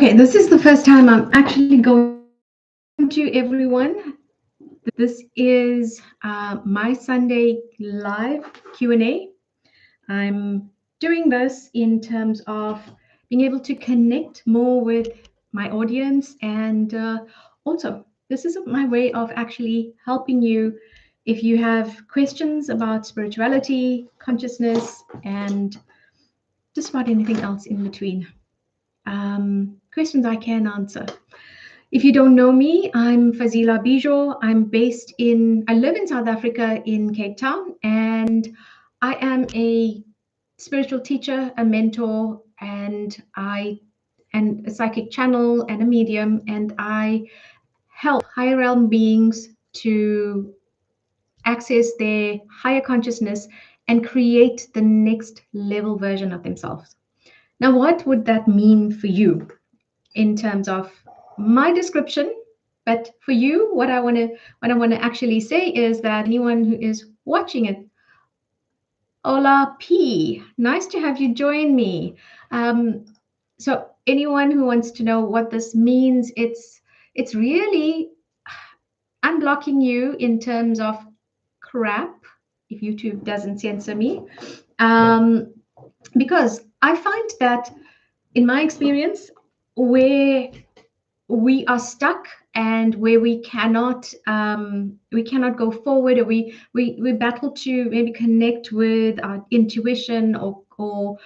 Okay, this is the first time I'm actually going to everyone. This is my Sunday live Q&A. I'm doing this in terms of being able to connect more with my audience, and also this is my way of actually helping you if you have questions about spirituality, consciousness, and just about anything else in between. Questions I can answer. If you don't know me, I'm Fazila Bizior. I live in South Africa in Cape Town, and I am a spiritual teacher, a mentor, and a psychic channel and a medium, and I help higher realm beings to access their higher consciousness and create the next level version of themselves. Now, what would that mean for you in terms of my description? But for you, what I want to actually say is that anyone who is watching it, Hola P, nice to have you join me. So anyone who wants to know what this means, it's really unblocking you in terms of crap, if YouTube doesn't censor me, because I find that in my experience, where we are stuck and where we cannot go forward, or we battle to maybe connect with our intuition or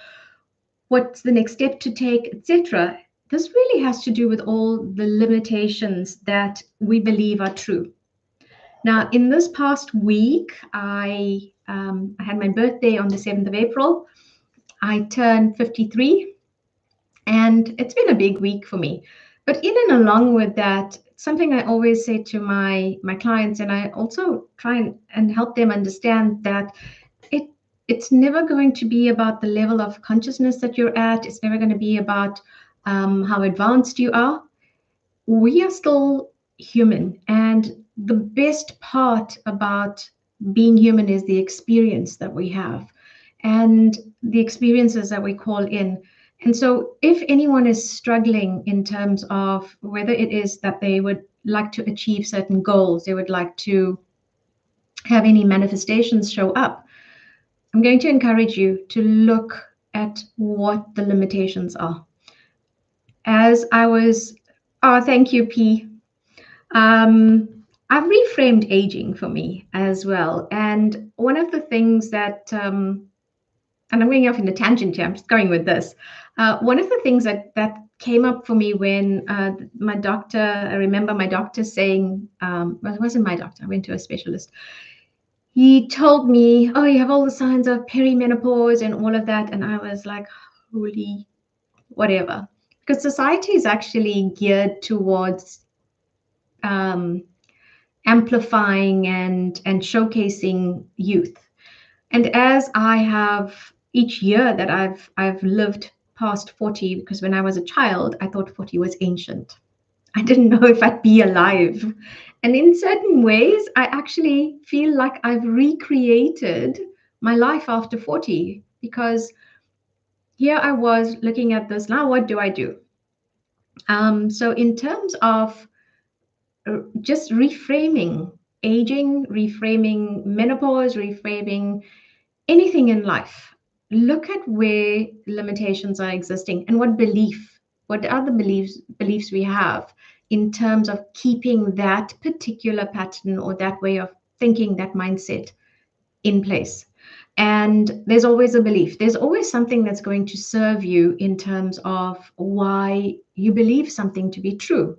what's the next step to take, etc. This really has to do with all the limitations that we believe are true. Now, in this past week, I had my birthday on the 7th of April. I turned 53, and it's been a big week for me. But in and along with that, something I always say to my clients, and I also try and help them understand that it's never going to be about the level of consciousness that you're at. It's never going to be about how advanced you are. We are still human, and the best part about being human is the experience that we have and the experiences that we call in. And so if anyone is struggling in terms of whether it is that they would like to achieve certain goals, they would like to have any manifestations show up, I'm going to encourage you to look at what the limitations are. Thank you, P. I've reframed aging for me as well. And one of the things that, and I'm going off in a tangent here, I'm just going with this. One of the things that came up for me when my doctor, I remember my doctor saying, well, it wasn't my doctor, I went to a specialist. He told me, oh, you have all the signs of perimenopause and all of that. And I was like, holy whatever. Because society is actually geared towards amplifying and showcasing youth. And as I have each year that I've lived past 40, because when I was a child, I thought 40 was ancient. I didn't know if I'd be alive. And in certain ways, I actually feel like I've recreated my life after 40, because here I was looking at this. Now, what do I do? So in terms of just reframing aging, reframing menopause, reframing anything in life, look at where limitations are existing and what are the beliefs we have in terms of keeping that particular pattern or that way of thinking, that mindset in place. And there's always a belief. There's always something that's going to serve you in terms of why you believe something to be true.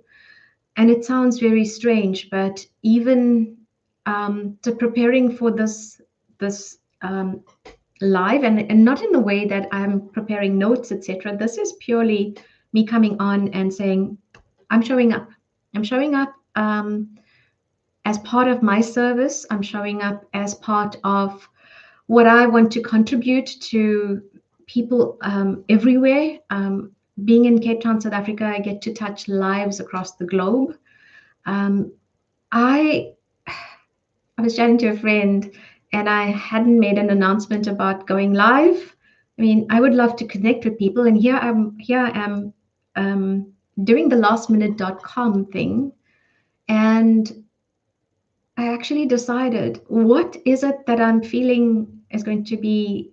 And it sounds very strange, but even to preparing for this live, and not in the way that I'm preparing notes, etc. This is purely me coming on and saying, I'm showing up. I'm showing up as part of my service. I'm showing up as part of what I want to contribute to people everywhere. Being in Cape Town, South Africa, I get to touch lives across the globe. I was chatting to a friend, and I hadn't made an announcement about going live. I mean, I would love to connect with people, and here I am doing the lastminute.com thing, and I actually decided what is it that I'm feeling is going to be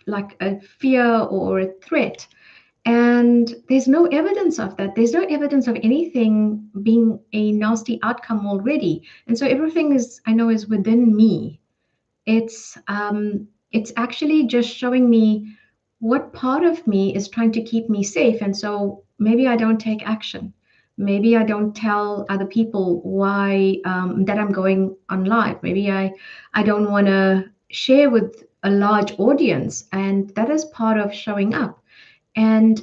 like a fear or a threat. And there's no evidence of that. There's no evidence of anything being a nasty outcome already. And so everything is, I know, is within me. It's actually just showing me what part of me is trying to keep me safe. And so maybe I don't take action. Maybe I don't tell other people why that I'm going on live. Maybe I don't want to share with a large audience, and that is part of showing up. And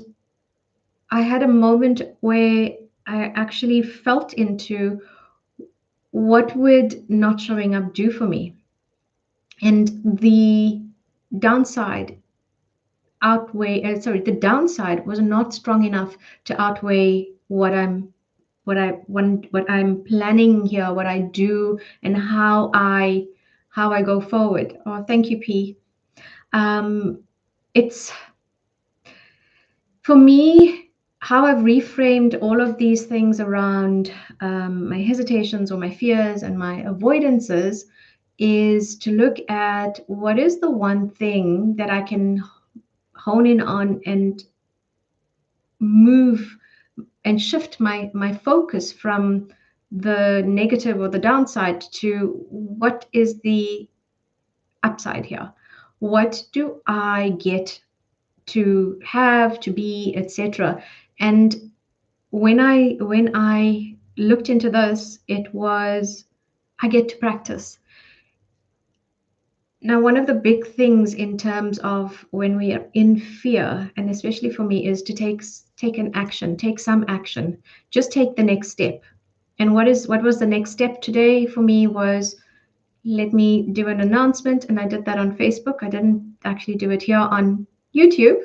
I had a moment where I actually felt into what would not showing up do for me. And downside the downside was not strong enough to outweigh what I'm planning here, what I do, and how I go forward. Oh, thank you, P. It's For me, how I've reframed all of these things around my hesitations or my fears and my avoidances is to look at what is the one thing that I can hone in on and move and shift my focus from the negative or the downside to what is the upside here. What do I get to have, to be, etc.? And when I looked into this, it was I get to practice. Now, one of the big things in terms of when we are in fear, and especially for me, is to take an action, take some action, just take the next step. And what was the next step today for me was, let me do an announcement, and I did that on Facebook. I didn't actually do it here on YouTube,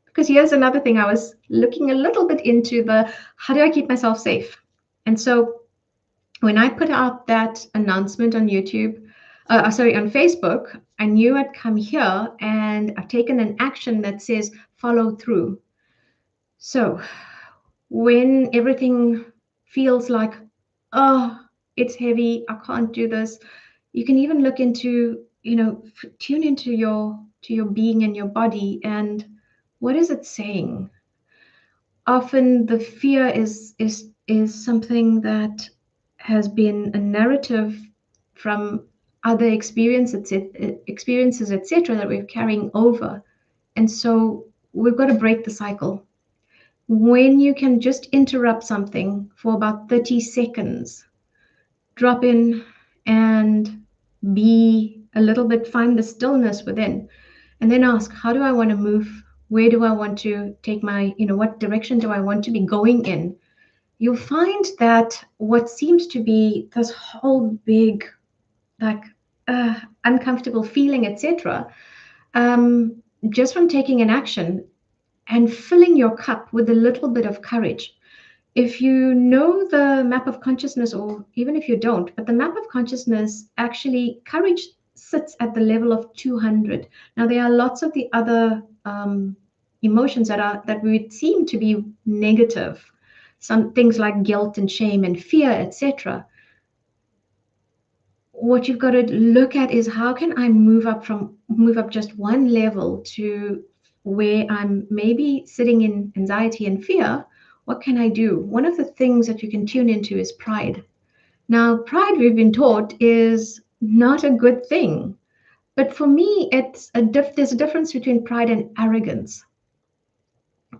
because here's another thing. I was looking a little bit into the how do I keep myself safe. And so when I put out that announcement on YouTube, on Facebook, I knew I'd come here and I've taken an action that says follow through. So when everything feels like, oh, it's heavy, I can't do this, you can even look into, tune into your being and your body, and what is it saying? Often the fear is something that has been a narrative from other experiences, etc., that we're carrying over. And so we've got to break the cycle. When you can just interrupt something for about 30 seconds, drop in and be a little bit, find the stillness within, and then ask, how do I want to move? Where do I want to take what direction do I want to be going in? You'll find that what seems to be this whole big, like, uncomfortable feeling, etc., just from taking an action and filling your cup with a little bit of courage. If you know the map of consciousness, or even if you don't, but the map of consciousness, actually, courage sits at the level of 200. Now, there are lots of the other emotions that would seem to be negative, some things like guilt and shame and fear, etc. What you've got to look at is, how can I move up just one level to where I'm maybe sitting in anxiety and fear. What can I do? One of the things that you can tune into is pride. Now, pride, we've been taught, is not a good thing. But for me, there's a difference between pride and arrogance.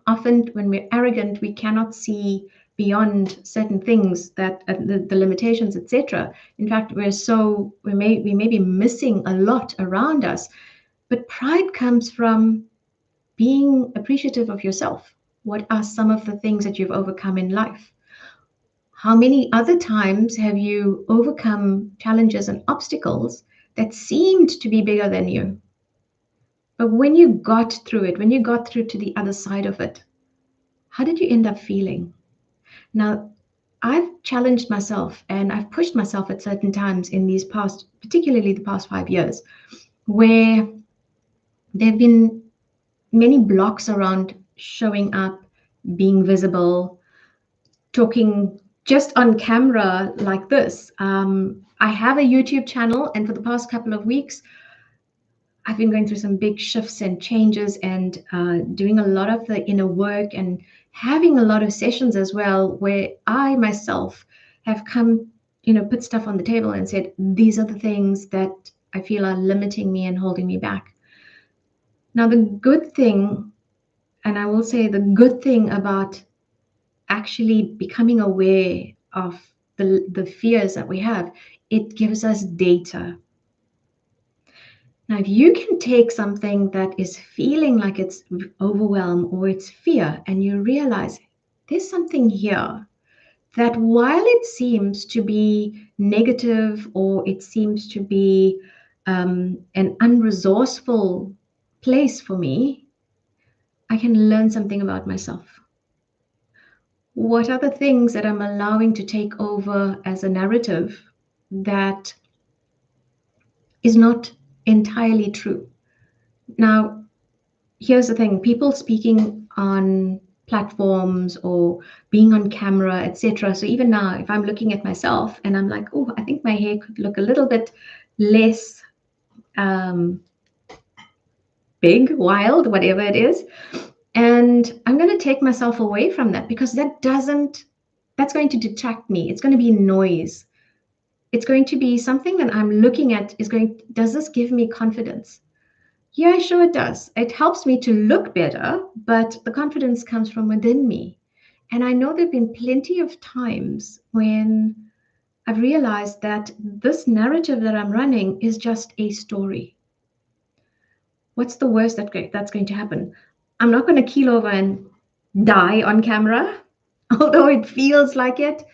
Often when we're arrogant, we cannot see beyond certain things, that the limitations, etc. In fact, we may be missing a lot around us. But pride comes from being appreciative of yourself. What are some of the things that you've overcome in life? How many other times have you overcome challenges and obstacles that seemed to be bigger than you? But when you got through it, when you got through to the other side of it, how did you end up feeling? Now, I've challenged myself and I've pushed myself at certain times in particularly the past 5 years, where there have been many blocks around showing up, being visible, talking just on camera like this. I have a YouTube channel, and for the past couple of weeks, I've been going through some big shifts and changes, and doing a lot of the inner work and having a lot of sessions as well, where I myself have come, put stuff on the table and said, these are the things that I feel are limiting me and holding me back. Now, the good thing, and I will say the good thing about actually becoming aware of the fears that we have, it gives us data. Now, if you can take something that is feeling like it's overwhelm or it's fear, and you realize there's something here that, while it seems to be negative or it seems to be an unresourceful place for me, I can learn something about myself. What are the things that I'm allowing to take over as a narrative that is not entirely true? Now, here's the thing, people speaking on platforms or being on camera, etc. So even now, if I'm looking at myself and I'm like, oh, I think my hair could look a little bit less um, big, wild, whatever it is. And I'm going to take myself away from that, because that's going to detract me. It's going to be noise. It's going to be something that I'm looking at does this give me confidence? Yeah, sure it does. It helps me to look better, but the confidence comes from within me. And I know there have been plenty of times when I've realized that this narrative that I'm running is just a story. What's the worst that's going to happen? I'm not going to keel over and die on camera, although it feels like it.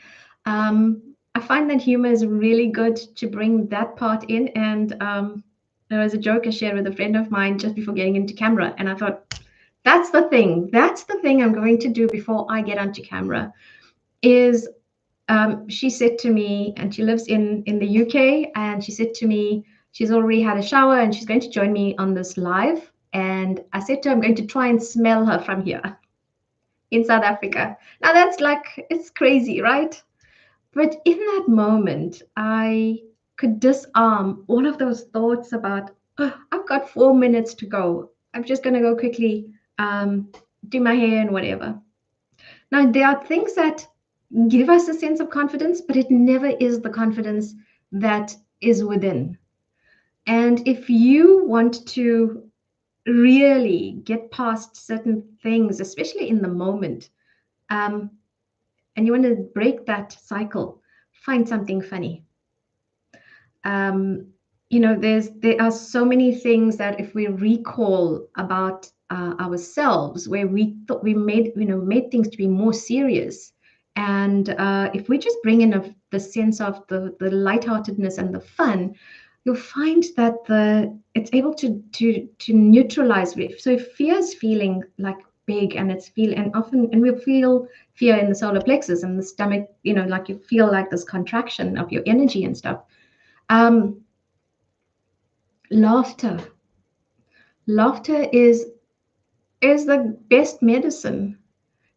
I find that humor is really good to bring that part in. And there was a joke I shared with a friend of mine just before getting into camera. And I thought, that's the thing. That's the thing I'm going to do before I get onto camera. Is she said to me, and she lives in the UK, and she said to me, she's already had a shower and she's going to join me on this live. And I said to her, I'm going to try and smell her from here in South Africa. Now that's like, it's crazy, right? But in that moment, I could disarm all of those thoughts about, oh, I've got 4 minutes to go. I'm just going to go quickly do my hair and whatever. Now, there are things that give us a sense of confidence, but it never is the confidence that is within. And if you want to really get past certain things, especially in the moment, and you want to break that cycle, find something funny. There are so many things that, if we recall about ourselves, where we thought we made things to be more serious, and if we just bring in the sense of the lightheartedness and the fun, you'll find that it's able to neutralize. So if fear is feeling like big, and we'll feel fear in the solar plexus and the stomach, like you feel like this contraction of your energy and stuff. um, Laughter. Laughter is the best medicine.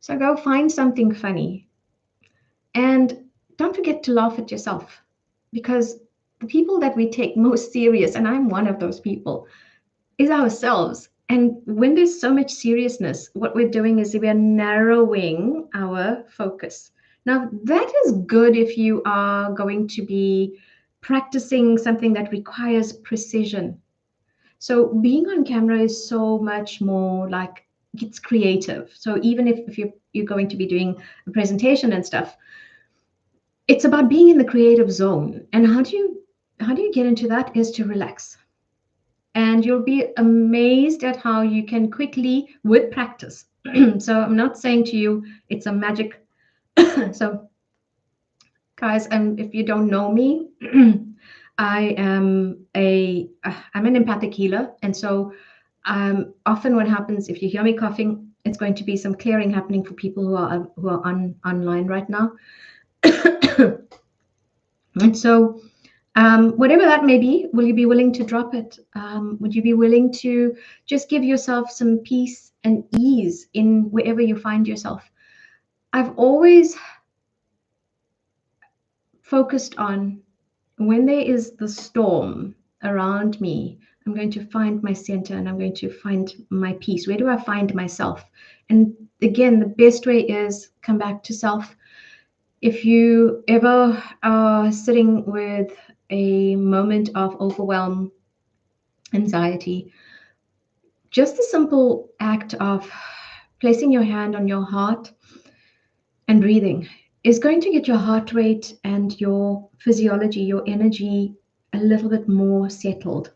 So go find something funny, and don't forget to laugh at yourself, because the people that we take most serious, and I'm one of those people, is ourselves. And when there's so much seriousness, what we're doing is we're narrowing our focus. Now, that is good if you are going to be practicing something that requires precision. So being on camera is so much more like, it's creative. So even if you're going to be doing a presentation and stuff, it's about being in the creative zone. And how do you get into that is to relax. And you'll be amazed at how you can quickly, with practice. So I'm not saying to you it's a magic. So guys, if you don't know me, I'm an empathic healer. And so often what happens, if you hear me coughing, it's going to be some clearing happening for people who are online right now. And so whatever that may be, will you be willing to drop it? Would you be willing to just give yourself some peace and ease in wherever you find yourself? I've always focused on when there is the storm around me, I'm going to find my center and I'm going to find my peace. Where do I find myself? And again, the best way is come back to self. If you ever are sitting with a moment of overwhelm, anxiety, just the simple act of placing your hand on your heart and breathing is going to get your heart rate and your physiology, your energy a little bit more settled.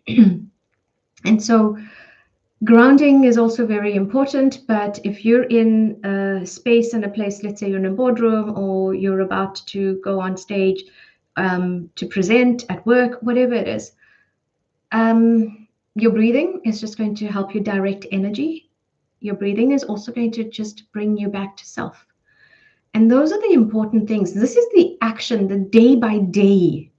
And so grounding is also very important, but if you're in a space and a place, let's say you're in a boardroom or you're about to go on stage to present at work, whatever it is, your breathing is just going to help you direct energy. Your breathing is also going to just bring you back to self. And those are the important things. This is the action, the day by day.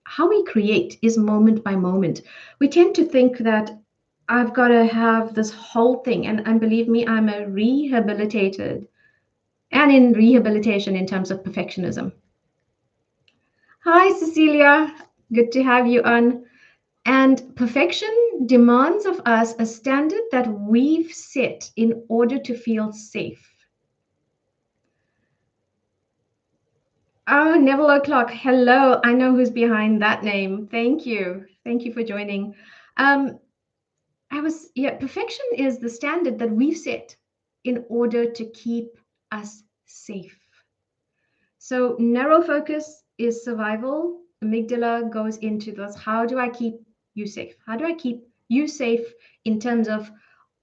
How we create is moment by moment. We tend to think that I've got to have this whole thing. And believe me, I'm a rehabilitated and in rehabilitation in terms of perfectionism. Hi, Cecilia. Good to have you on. And perfection demands of us a standard that we've set in order to feel safe. Oh, Neville O'Clock. Hello. I know who's behind that name. Thank you. Thank you for joining. Um, perfection is the standard that we've set in order to keep us safe. So narrow focus is survival. Amygdala goes into this. How do I keep you safe? How do I keep you safe in terms of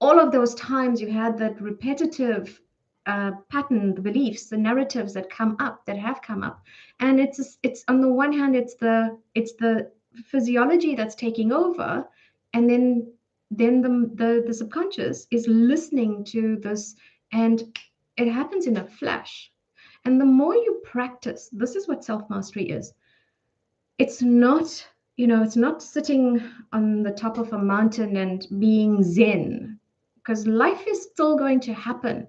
all of those times you had that repetitive pattern, the beliefs, the narratives that come up, that have come up, and it's on the one hand, it's the physiology that's taking over, and then the subconscious is listening to this, and it happens in a flash. And the more you practice, this is what self mastery is. It's not, it's not sitting on the top of a mountain and being zen, because life is still going to happen.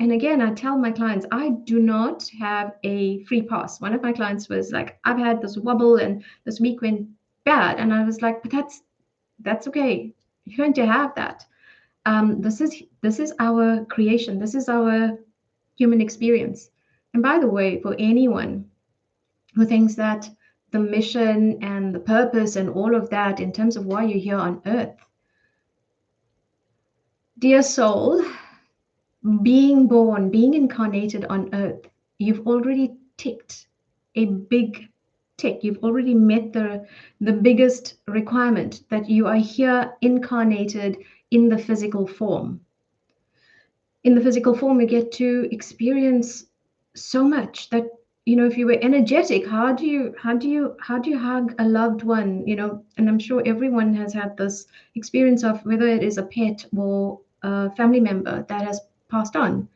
And again, I tell my clients, I do not have a free pass. One of my clients was like, I've had this wobble and this week went bad. And I was like, but that's okay. You're going to have that. This is our creation. This is our human experience. And by the way, for anyone who thinks that the mission and the purpose and all of that in terms of why you're here on earth, dear soul, being born, being incarnated on earth, you've already ticked a big tick. You've already met the biggest requirement, that you are here incarnated in the physical form. In the physical form, you get to experience so much that, if you were energetic, how do you hug a loved one, and I'm sure everyone has had this experience of whether it is a pet or a family member that has passed on.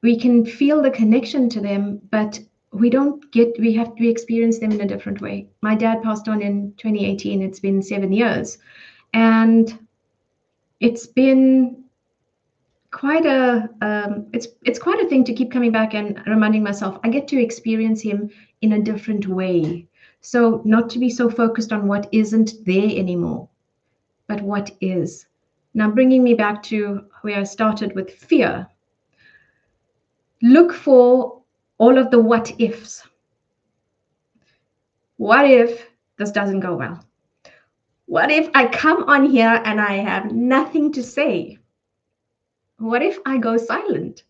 We can feel the connection to them, but we experience them in a different way. My dad passed on in 2018. It's been 7 years, and it's been quite it's quite a thing to keep coming back and reminding myself I get to experience him in a different way. So not to be so focused on what isn't there anymore, but what is. Now bringing me back to where I started with fear. Look for all of the what ifs. What if this doesn't go well? What if I come on here and I have nothing to say? What if I go silent?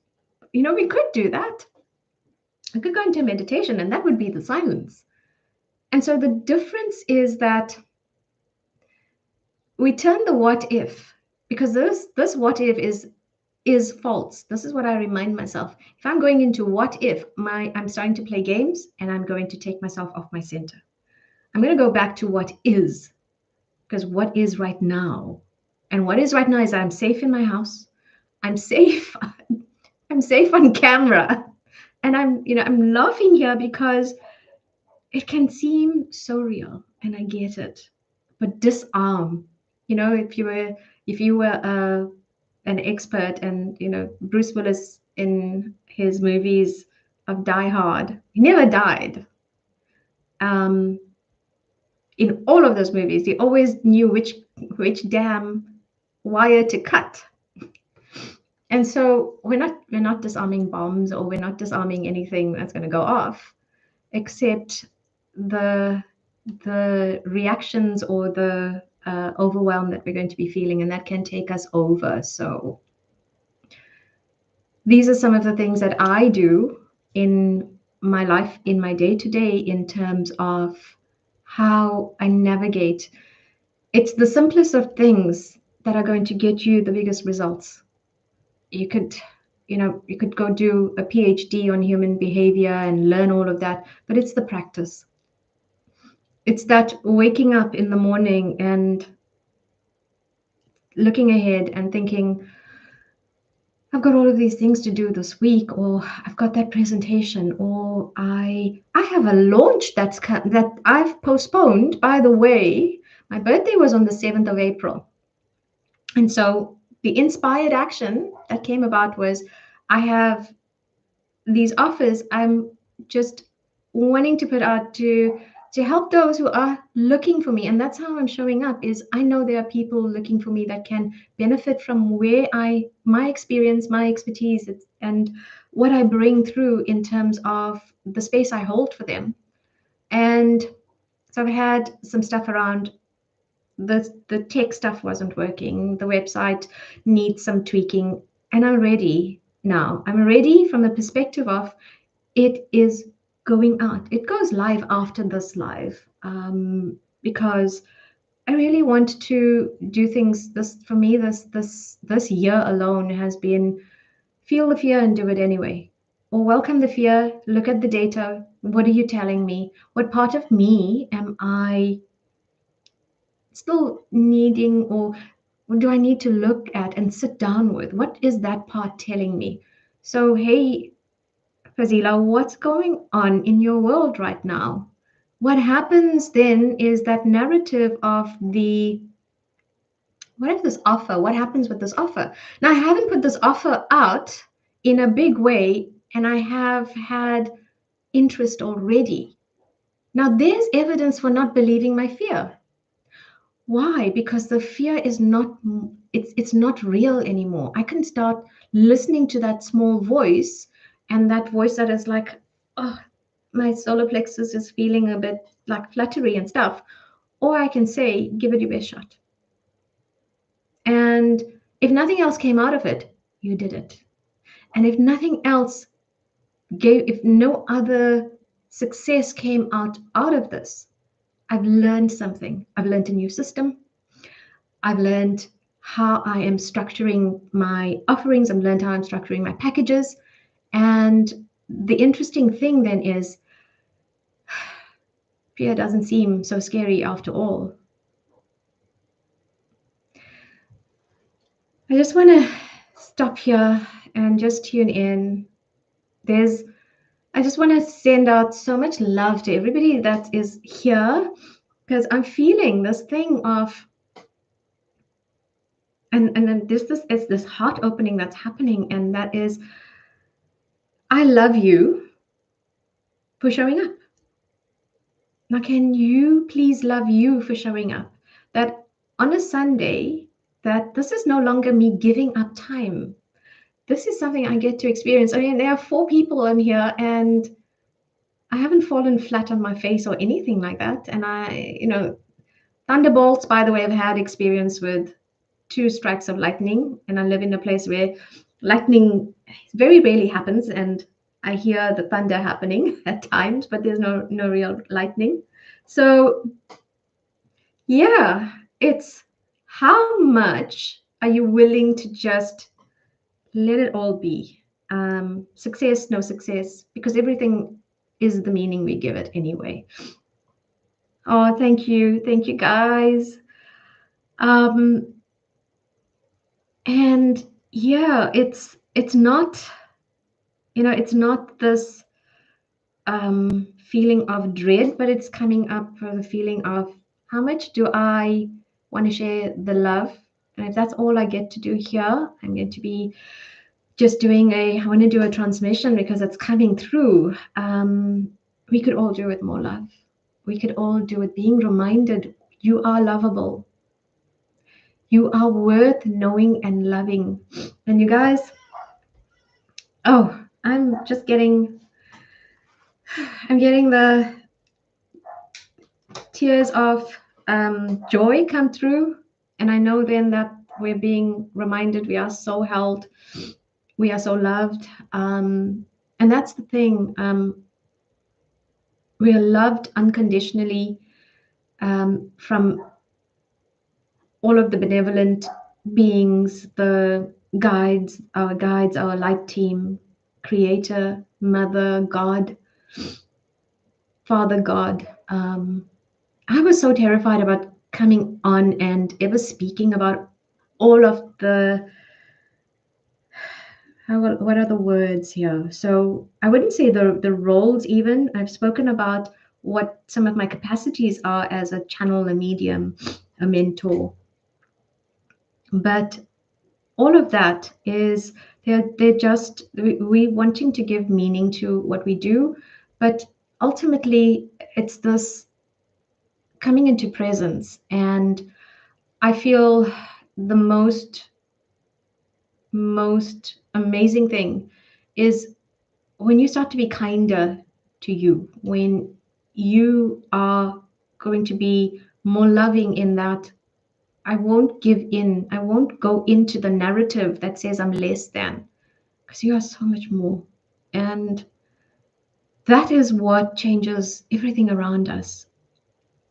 We could do that. I could go into meditation and that would be the silence. And so the difference is that we turn the what if, because this what if is false. This is what I remind myself. If I'm going into what if, I'm starting to play games and I'm going to take myself off my center. I'm going to go back to what is, because what is right now. And what is right now is I'm safe in my house. I'm safe. I'm safe on camera. And I'm laughing here because it can seem so real, and I get it. But disarm. If you were an expert, and Bruce Willis in his movies of Die Hard. He never died. Um, in all of those movies, he always knew which damn wire to cut. And so we're not disarming bombs, or we're not disarming anything that's going to go off, except the the reactions or the overwhelm that we're going to be feeling, and that can take us over. So these are some of the things that I do in my life, in my day to day, in terms of how I navigate. It's the simplest of things that are going to get you the biggest results. You could, you could go do a PhD on human behavior and learn all of that, but it's the practice. It's that waking up in the morning and looking ahead and thinking, I've got all of these things to do this week, or I've got that presentation, or I have a launch that I've postponed. By the way, my birthday was on the 7th of April. And so the inspired action that came about was, I have these offers I'm just wanting to put out to help those who are looking for me. And that's how I'm showing up, is I know there are people looking for me that can benefit from my experience, my expertise, and what I bring through in terms of the space I hold for them. And so I've had some stuff around the tech stuff wasn't working, the website needs some tweaking, and I'm ready now. I'm ready from the perspective of, it is going out. It goes live after this live, because I really want to do things. This, for me, this year alone has been, feel the fear and do it anyway, or welcome the fear, look at the data. What are you telling me? What part of me am I still needing, or do I need to look at and sit down with? What is that part telling me? So, hey, Fazila, what's going on in your world right now? What happens then is that narrative of what if this offer? What happens with this offer? Now, I haven't put this offer out in a big way, and I have had interest already. Now, there's evidence for not believing my fear. Why? Because the fear is not, it's not real anymore. I can start listening to that small voice, and that voice that is like, oh, my solar plexus is feeling a bit like fluttery and stuff. Or I can say, give it your best shot. And if nothing else came out of it, you did it. And if nothing else if no other success came out of this, I've learned something. I've learned a new system. I've learned how I am structuring my offerings. I've learned how I'm structuring my packages. And the interesting thing then is, fear doesn't seem so scary after all. I just want to stop here and just tune in. I just want to send out so much love to everybody that is here, because I'm feeling this thing of, and then it's this heart opening that's happening, and that is, I love you for showing up. Now, can you please love you for showing up? That on a Sunday, that this is no longer me giving up time. This is something I get to experience. I mean, there are 4 people in here, and I haven't fallen flat on my face or anything like that. And thunderbolts, by the way, I've had experience with 2 strikes of lightning, and I live in a place where lightning very rarely happens, and I hear the thunder happening at times, but there's no real lightning. So yeah, it's how much are you willing to just let it all be? Success, no success, because everything is the meaning we give it anyway. Oh, thank you guys. And yeah, it's not, it's not this feeling of dread, but it's coming up for the feeling of, how much do I want to share the love? And if that's all I get to do here, I'm going to be just doing I want to do a transmission because it's coming through. We could all do with more love. We could all do with being reminded you are lovable. You are worth knowing and loving. And you guys, oh, I'm getting the tears of joy come through. And I know then that we're being reminded we are so held, we are so loved. And that's the thing. We are loved unconditionally from all of the benevolent beings, the guides, our light team, creator, mother, God, Father God. I was so terrified about coming on and ever speaking about all of the what are the words here? So I wouldn't say the roles even. I've spoken about what some of my capacities are as a channel, a medium, a mentor. But all of that is they're just we wanting to give meaning to what we do, but ultimately it's this coming into presence. And I feel the most amazing thing is when you start to be kinder to you, when you are going to be more loving in that I won't give in, I won't go into the narrative that says I'm less than, because you are so much more. And that is what changes everything around us.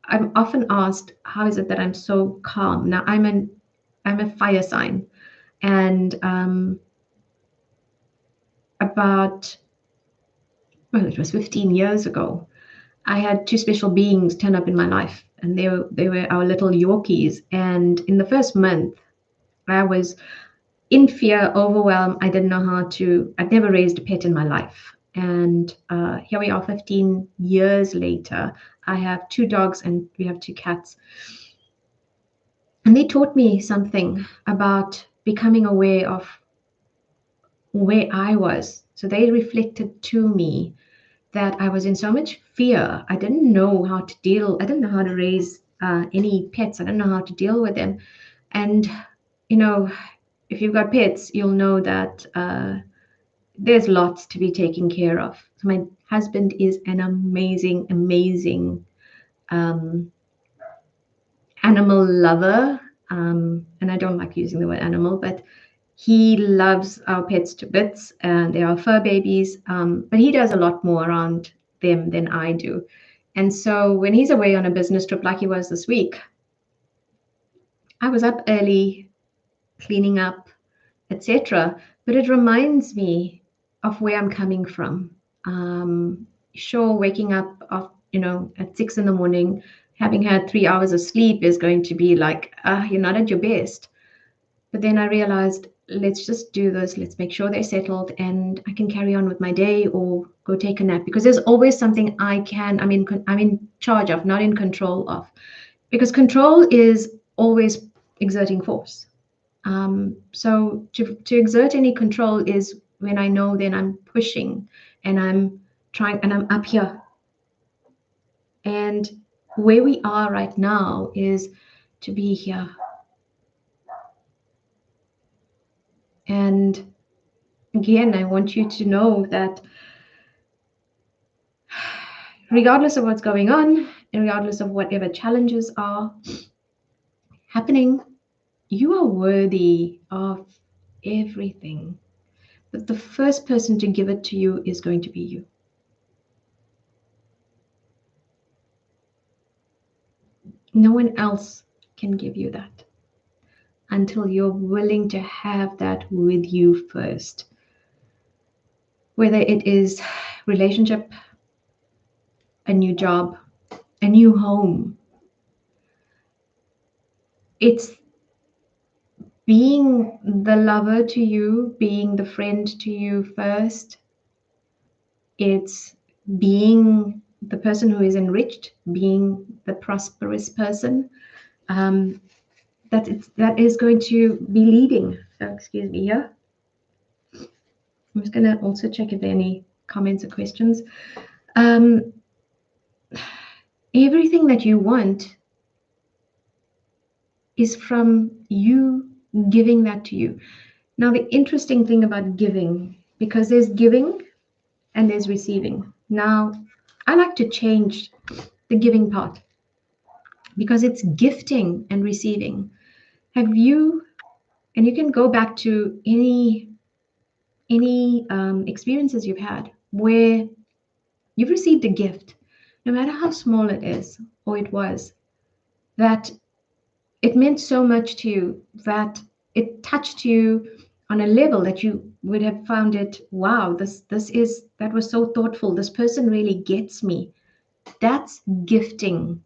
I'm often asked, how is it that I'm so calm? Now I'm a fire sign. And about, well, it was 15 years ago, I had two special beings turn up in my life, and they were our little Yorkies. And in the first month, I was in fear, overwhelmed. I didn't know how to. I'd never raised a pet in my life, and here we are, 15 years later. I have two dogs and we have two cats, and they taught me something about becoming aware of where I was. So they reflected to me that I was in so much fear. I didn't know how to deal. I didn't know how to raise any pets. I didn't know how to deal with them. And you know, if you've got pets, you'll know that there's lots to be taken care of. So my husband is an amazing, amazing um, animal lover. And I don't like using the word animal, but he loves our pets to bits, and they are fur babies. But he does a lot more around them than I do. And so when he's away on a business trip like he was this week, I was up early cleaning up, etc. But it reminds me of where I'm coming from. Sure, waking up at 6 in the morning, having had 3 hours of sleep is going to be like, you're not at your best. But then I realized, let's just do this. Let's make sure they're settled, and I can carry on with my day or go take a nap, because there's always something I'm in charge of, not in control of, because control is always exerting force. So to exert any control is when I know then I'm pushing and I'm trying and I'm up here. And where we are right now is to be here. And again, I want you to know that regardless of what's going on, and regardless of whatever challenges are happening, you are worthy of everything. But the first person to give it to you is going to be you. No one else can give you that until you're willing to have that with you first. Whether it is relationship, a new job, a new home, it's being the lover to you, being the friend to you first. It's being the person who is enriched, being the prosperous person. That is going to be leading. So excuse me here. I'm just going to also check if there are any comments or questions. Um, everything that you want is from you giving that to you. Now, the interesting thing about giving, because there's giving and there's receiving. Now, I like to change the giving part because it's gifting and receiving. Have you, and you can go back to any experiences you've had where you've received a gift, no matter how small it is or it was, that it meant so much to you that it touched you on a level that you would have found it, wow, that was so thoughtful. This person really gets me. That's gifting,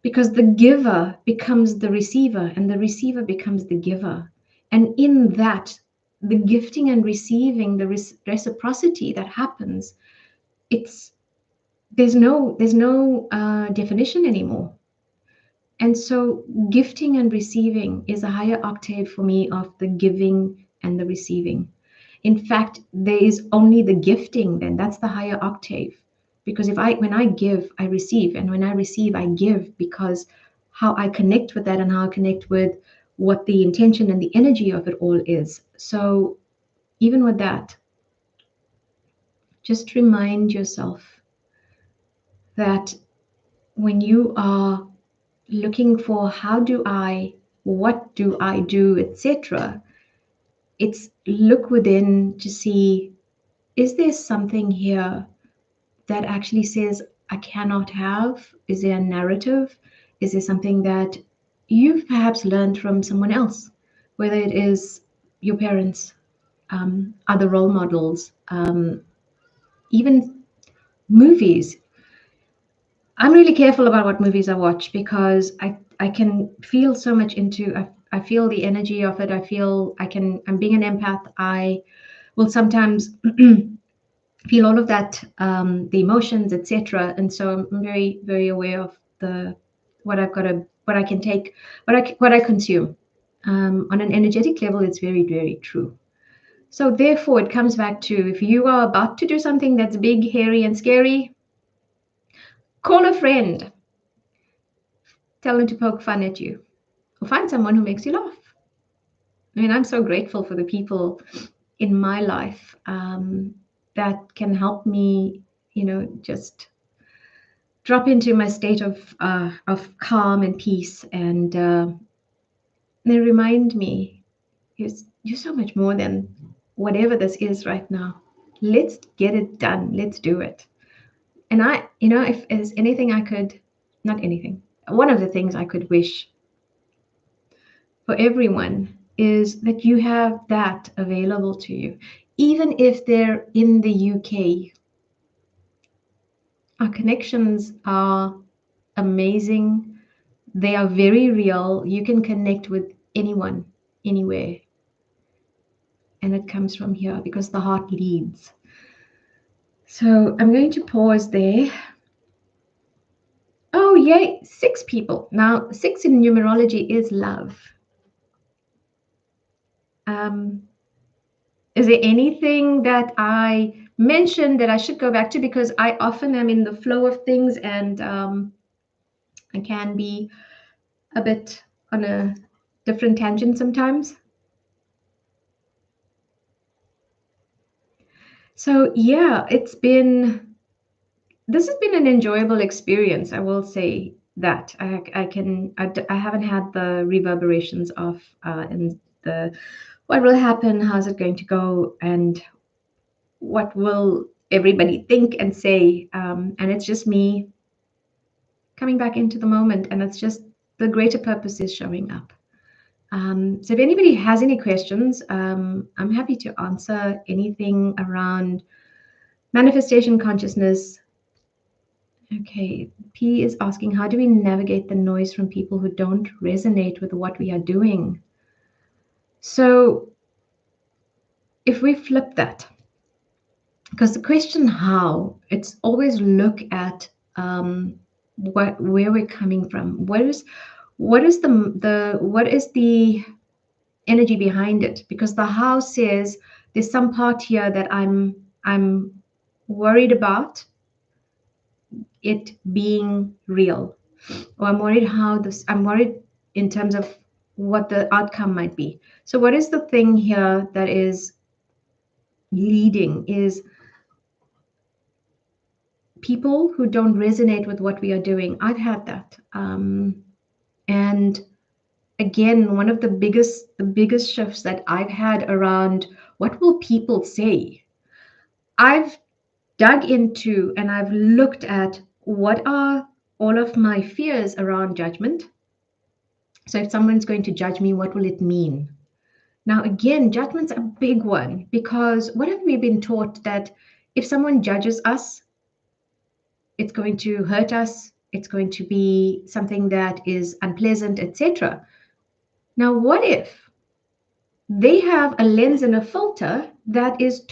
because the giver becomes the receiver and the receiver becomes the giver. And in that, the gifting and receiving, the reciprocity that happens, it's there's no definition anymore. And so gifting and receiving is a higher octave for me of the giving and the receiving. In fact, there is only the gifting, then that's the higher octave. Because when I give, I receive, and when I receive, I give, because how I connect with that and how I connect with what the intention and the energy of it all is. So even with that, just remind yourself that when you are looking for what do I do, etc., it's look within to see, is there something here that actually says I cannot have? Is there a narrative? Is there something that you've perhaps learned from someone else, whether it is your parents, other role models, even movies? I'm really careful about what movies I watch because I can feel so much into. I feel the energy of it. I feel I'm being an empath. I will sometimes feel all of that, the emotions, etc. And so I'm very, very aware of what I can take, what I consume. On an energetic level, it's very, very true. So therefore, it comes back to, if you are about to do something that's big, hairy, and scary, call a friend. Tell them to poke fun at you, or find someone who makes you laugh. I mean, I'm so grateful for the people in my life that can help me, just drop into my state of calm and peace, and they remind me, you're so much more than whatever this is right now. Let's get it done. Let's do it. And if there's anything I could, not anything, one of the things I could wish for everyone is that you have that available to you. Even if they're in the UK, our connections are amazing. They are very real. You can connect with anyone, anywhere. And it comes from here because the heart leads. So I'm going to pause there. Oh, yay, 6 people. Now, 6 in numerology is love. Is there anything that I mentioned that I should go back to? Because I often am in the flow of things, and I can be a bit on a different tangent sometimes. So yeah, this has been an enjoyable experience. I will say that I haven't had the reverberations of and the what will happen, how's it going to go, and what will everybody think and say, and it's just me coming back into the moment, and it's just the greater purpose is showing up. So if anybody has any questions, I'm happy to answer anything around manifestation consciousness. Okay, P is asking, how do we navigate the noise from people who don't resonate with what we are doing? So if we flip that, because the question how, it's always look at where we're coming from. What is the energy behind it? Because the how says There's some part here that I'm worried about it being real, or I'm worried in terms of what the outcome might be. So what is the thing here that is leading is people who don't resonate with what we are doing. I've had that. And again, one of the biggest shifts that I've had around what will people say. I've dug into and I've looked at what are all of my fears around judgment. So if someone's going to judge me, what will it mean? Now, again, judgment's a big one because what have we been taught that if someone judges us, it's going to hurt us, it's going to be something that is unpleasant, etc. Now, what if they have a lens and a filter that is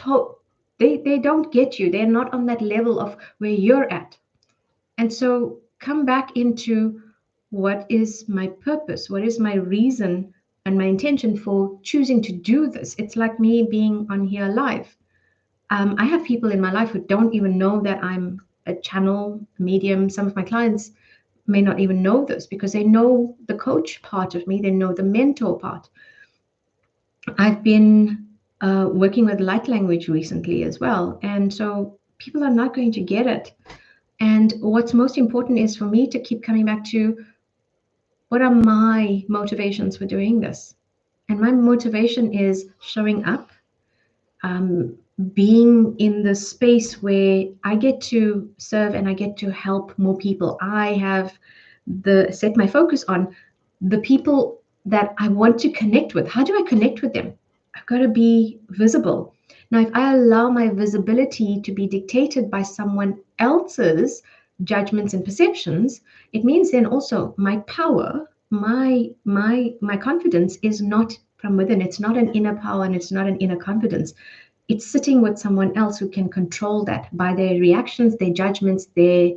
they don't get you, they're not on that level of where you're at. And so come back into what is my purpose, what is my reason and my intention for choosing to do this. It's like me being on here live. I have people in my life who don't even know that I'm a channel medium. Some of my clients may not even know this because they know the coach part of me, they know the mentor part. I've been working with light language recently as well. And so people are not going to get it. And what's most important is for me to keep coming back to what are my motivations for doing this? And my motivation is showing up, being in the space where I get to serve and I get to help more people. I have set my focus on the people that I want to connect with. How do I connect with them? I've got to be visible. Now, if I allow my visibility to be dictated by someone else's judgments and perceptions, it means then also my power, my confidence is not from within. It's not an inner power and it's not an inner confidence. It's sitting with someone else who can control that by their reactions, their judgments, their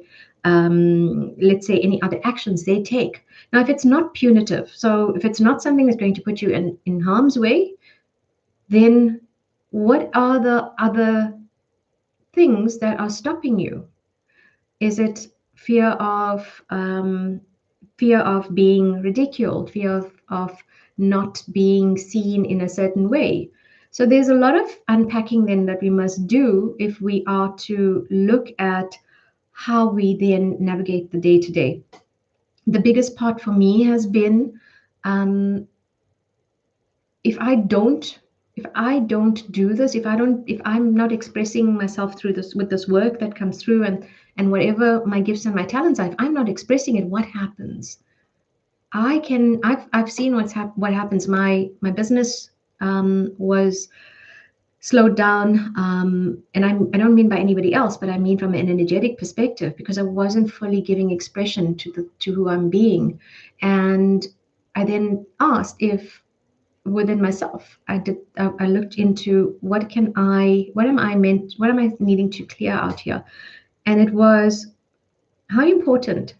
let's say any other actions they take. Now, if it's not punitive, so if it's not something that's going to put you in harm's way, then what are the other things that are stopping you? Is it fear of being ridiculed, fear of not being seen in a certain way? So there's a lot of unpacking then that we must do if we are to look at how we then navigate the day to day. The biggest part for me has been um, if I don't do this, if I'm not expressing myself through this with this work that comes through and whatever my gifts and my talents are, if I'm not expressing it, what happens? I've seen what happens. My business was slowed down, and I don't mean by anybody else, but I mean from an energetic perspective because I wasn't fully giving expression to who I'm being, and I then asked if within myself I looked into what am I needing to clear out here, and it was how important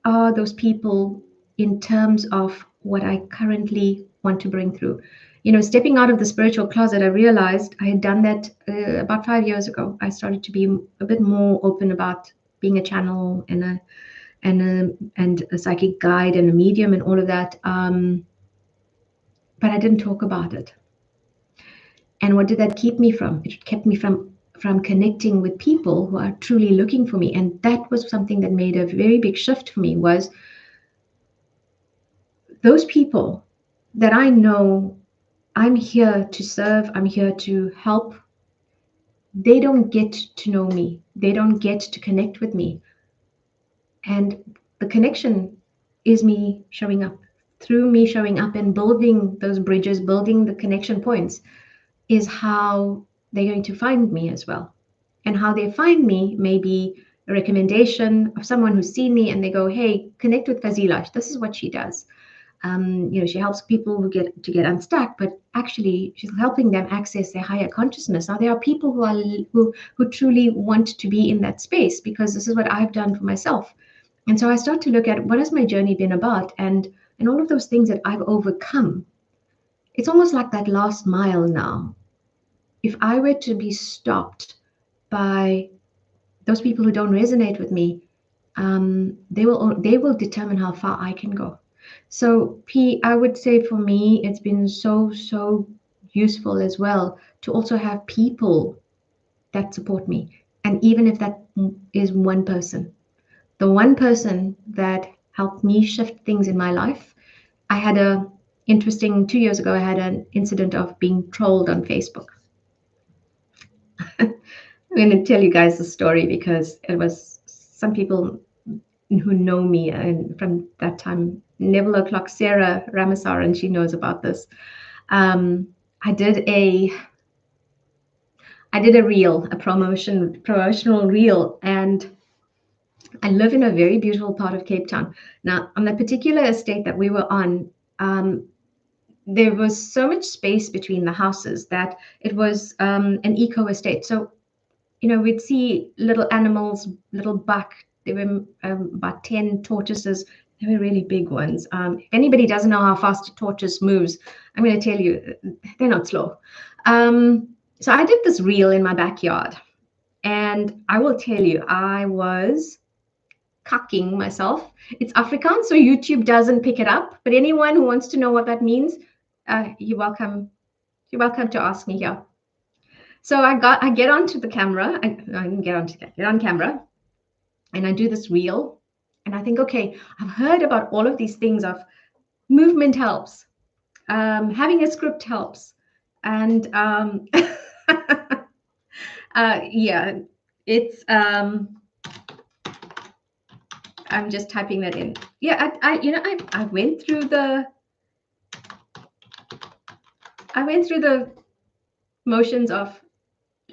are those people in terms of what I currently want to bring through. Stepping out of the spiritual closet, I realized I had done that about 5 years ago. I started to be a bit more open about being a channel and a psychic guide and a medium and all of that. But I didn't talk about it. And what did that keep me from? It kept me from connecting with people who are truly looking for me. And that was something that made a very big shift for me, was those people that I know I'm here to serve, I'm here to help, they don't get to know me. They don't get to connect with me. And the connection is me showing up. Through me showing up and building those bridges, building the connection points, is how they're going to find me as well. And how they find me may be a recommendation of someone who's seen me and they go, hey, connect with Fazila. This is what she does. She helps people who get unstuck, but actually she's helping them access their higher consciousness. Now there are people who truly want to be in that space because this is what I've done for myself. And so I start to look at what has my journey been about, and all of those things that I've overcome. It's almost like that last mile now. if I were to be stopped by those people who don't resonate with me, they will determine how far I can go. So P, I would say for me, it's been so useful as well to also have people that support me, and even if that is one person, the one person that helped me shift things in my life. I had a interesting 2 years ago. I had an incident of being trolled on Facebook. I'm going to tell you guys the story because it was some people who know me and from that time, Neville O'Clock, Sarah Ramasar, and she knows about this. Um, I did a reel, a promotional reel, and I live in a very beautiful part of Cape Town. Now, on the particular estate that we were on, there was so much space between the houses that it was an eco estate. So, we'd see little animals, little buck. There were about 10 tortoises. They were really big ones. If anybody doesn't know how fast a tortoise moves, I'm going to tell you, they're not slow. So I did this reel in my backyard. And I will tell you, I was cocking myself. It's Afrikaans, so YouTube doesn't pick it up. But anyone who wants to know what that means, you're welcome. You're welcome to ask me here. So I get onto the camera. I can get on camera, and I do this reel, and I think, okay, I've heard about all of these things of movement helps, having a script helps, and yeah, it's I'm just typing that in. Yeah, I went through the motions of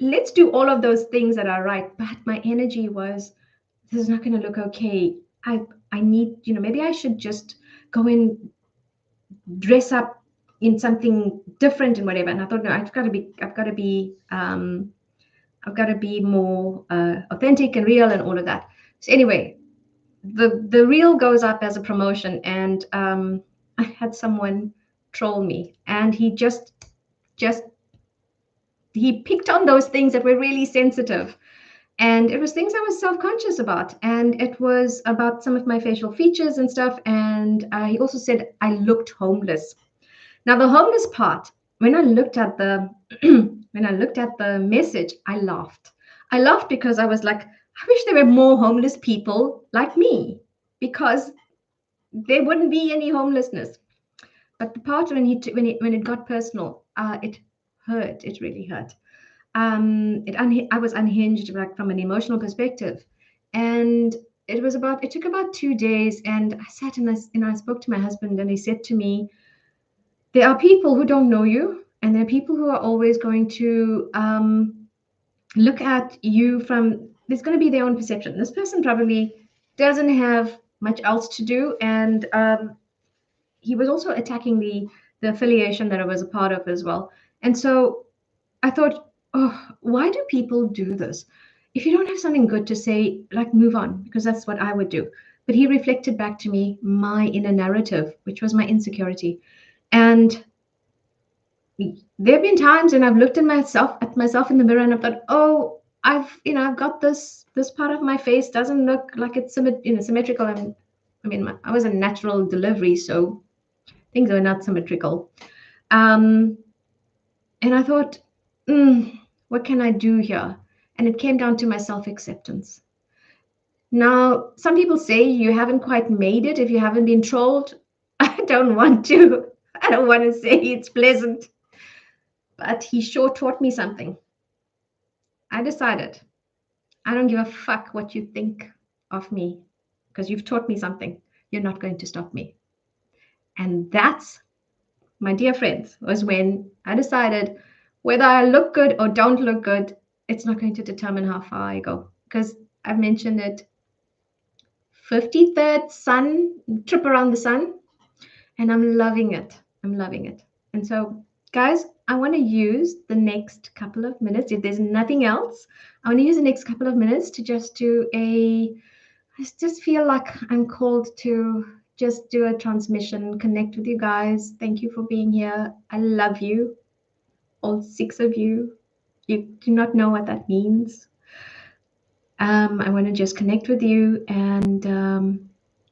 let's do all of those things that are right, but my energy was this is not going to look okay. I need, maybe I should just go and dress up in something different and whatever. And I thought, no, I've got to be more authentic and real and all of that. So anyway, the reel goes up as a promotion, and I had someone troll me, and he just he picked on those things that were really sensitive. And it was things I was self-conscious about. And it was about some of my facial features and stuff. And he also said I looked homeless. Now, the homeless part, when I looked at the message, I laughed. I laughed because I was like, I wish there were more homeless people like me, because there wouldn't be any homelessness. But the part when it got personal, it hurt. It really hurt. I was unhinged, like from an emotional perspective, and it took about 2 days, and I sat and I spoke to my husband, and he said to me, there are people who don't know you, and there are people who are always going to look at you from, there's going to be their own perception. This person probably doesn't have much else to do, and he was also attacking the affiliation that I was a part of as well. And so I thought, oh, why do people do this? If you don't have something good to say, like, move on, because that's what I would do. But he reflected back to me my inner narrative, which was my insecurity. And there have been times when I've looked at myself in the mirror, and I've thought, oh, I've got this part of my face doesn't look like it's symmetrical. And I was a natural delivery, so things are not symmetrical. And I thought, what can I do here? And it came down to my self-acceptance. Now, some people say you haven't quite made it if you haven't been trolled. I don't want to say it's pleasant, but he sure taught me something. I decided I don't give a fuck what you think of me, because you've taught me something. You're not going to stop me. And that's, my dear friends, was when I decided whether I look good or don't look good, it's not going to determine how far I go. Because I've mentioned it, 53rd trip around the sun, and I'm loving it. I'm loving it. And so, guys, I want to use the next couple of minutes. If there's nothing else, I want to use the next couple of minutes to just I just feel like I'm called to just do a transmission, connect with you guys. Thank you for being here. I love you, all 6 of you. you do not know what that means, I want to just connect with you. And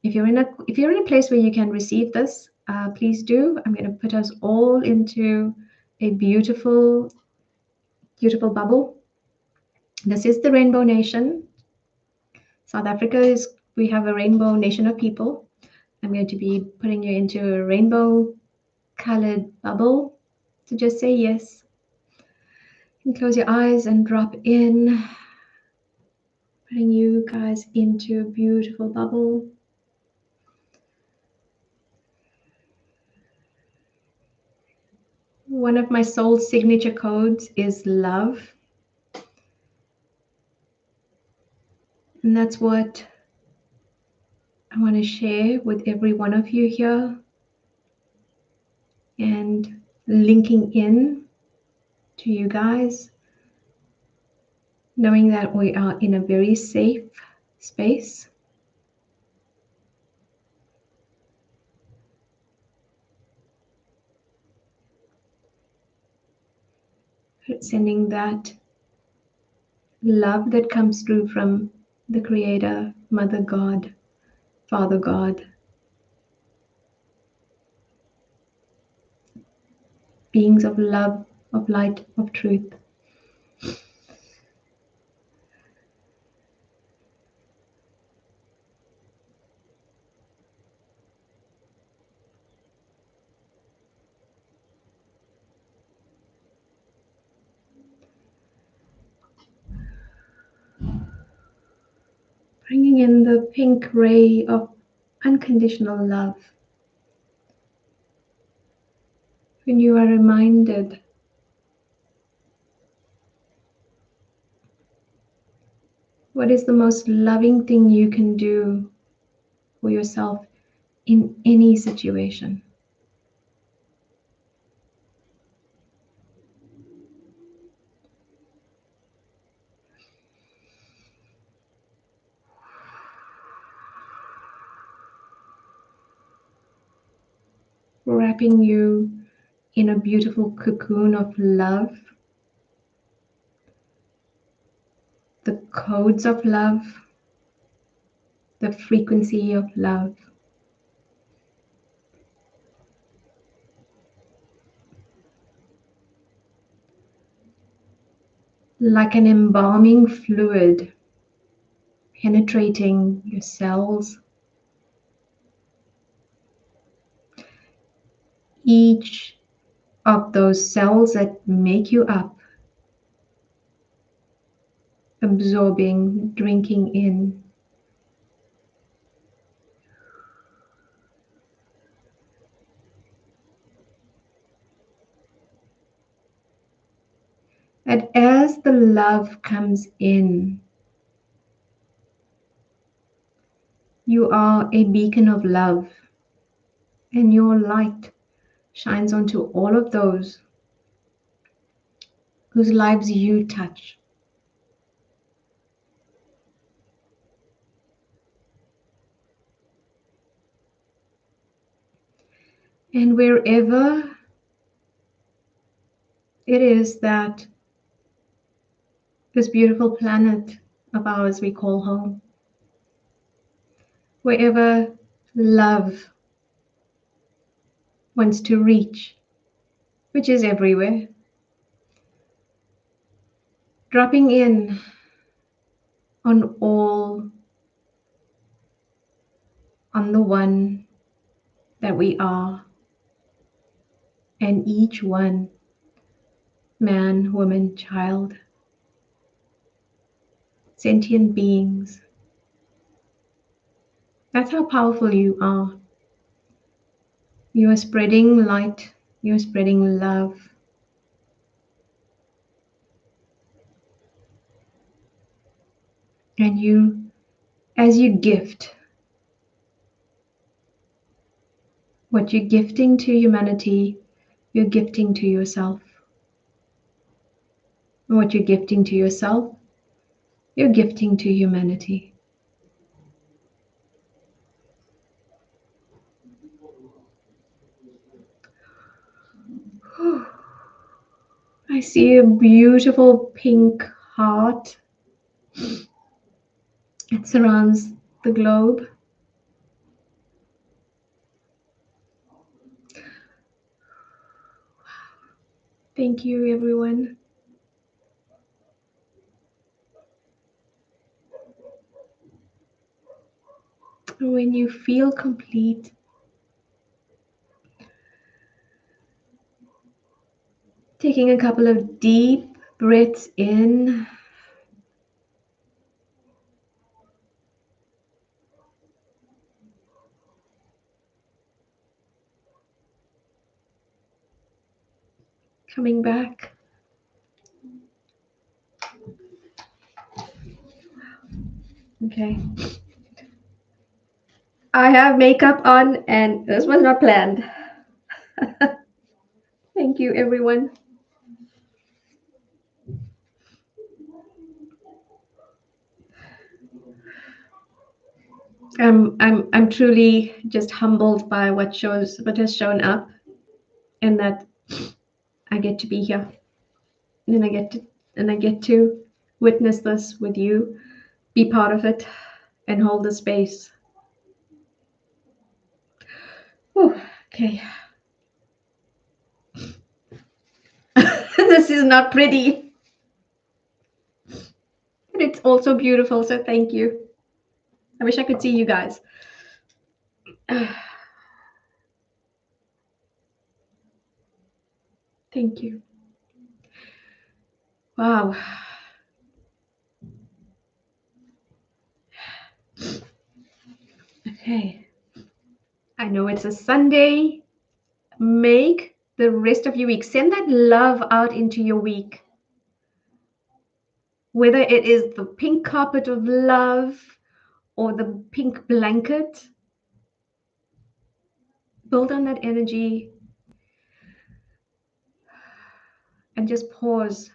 if you're in a place where you can receive this, please do. I'm going to put us all into a beautiful, beautiful bubble. This is the Rainbow Nation. South Africa is, we have a rainbow nation of people. I'm going to be putting you into a rainbow colored bubble. So just say yes and close your eyes and drop in, putting you guys into a beautiful bubble. One of my soul signature codes is love. And that's what I want to share with every one of you here. And linking in to you guys, knowing that we are in a very safe space. Sending that love that comes through from the Creator, Mother God, Father God, beings of love, of light, of truth. Bringing in the pink ray of unconditional love. When you are reminded what is the most loving thing you can do for yourself in any situation. Wrapping you in a beautiful cocoon of love, the codes of love, the frequency of love. Like an embalming fluid penetrating your cells. Each of those cells that make you up, absorbing, drinking in. And as the love comes in, you are a beacon of love, and your light shines onto all of those whose lives you touch. And wherever it is that this beautiful planet of ours we call home, wherever love wants to reach, which is everywhere, dropping in on all, on the one that we are, and each one, man, woman, child, sentient beings. That's how powerful you are. You are spreading light, you are spreading love. And you, as you gift, what you're gifting to humanity, you're gifting to yourself. And what you're gifting to yourself, you're gifting to humanity. I see a beautiful pink heart. It surrounds the globe. Thank you, everyone. When you feel complete, taking a couple of deep breaths in. Coming back. Okay. I have makeup on and this was not planned. Thank you, everyone. I'm truly just humbled by what has shown up, and that I get to be here, and I get to witness this with you, be part of it, and hold the space. Whew, okay. This is not pretty, but it's also beautiful. So thank you. I wish I could see you guys. Thank you. Wow. Okay. I know it's a Sunday. Make the rest of your week. Send that love out into your week. Whether it is the pink carpet of love or the pink blanket, build on that energy and just pause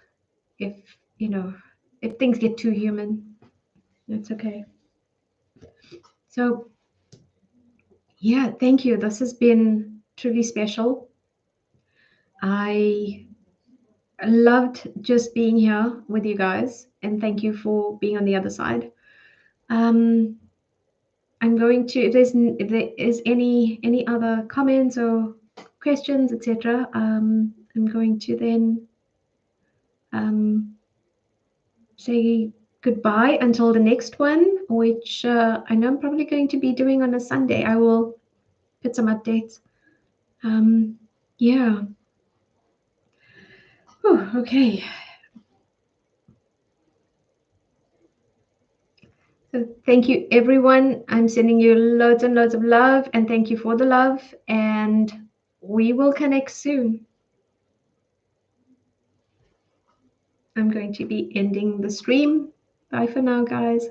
if, if things get too human. That's okay. So, yeah, thank you. This has been truly special. I loved just being here with you guys, and thank you for being on the other side. I'm going to, if there is any other comments or questions, etc. I'm going to then say goodbye until the next one, which I know I'm probably going to be doing on a Sunday. I will put some updates. Yeah. Whew, okay. So thank you, everyone. I'm sending you loads and loads of love, and thank you for the love. And we will connect soon. I'm going to be ending the stream. Bye for now, guys.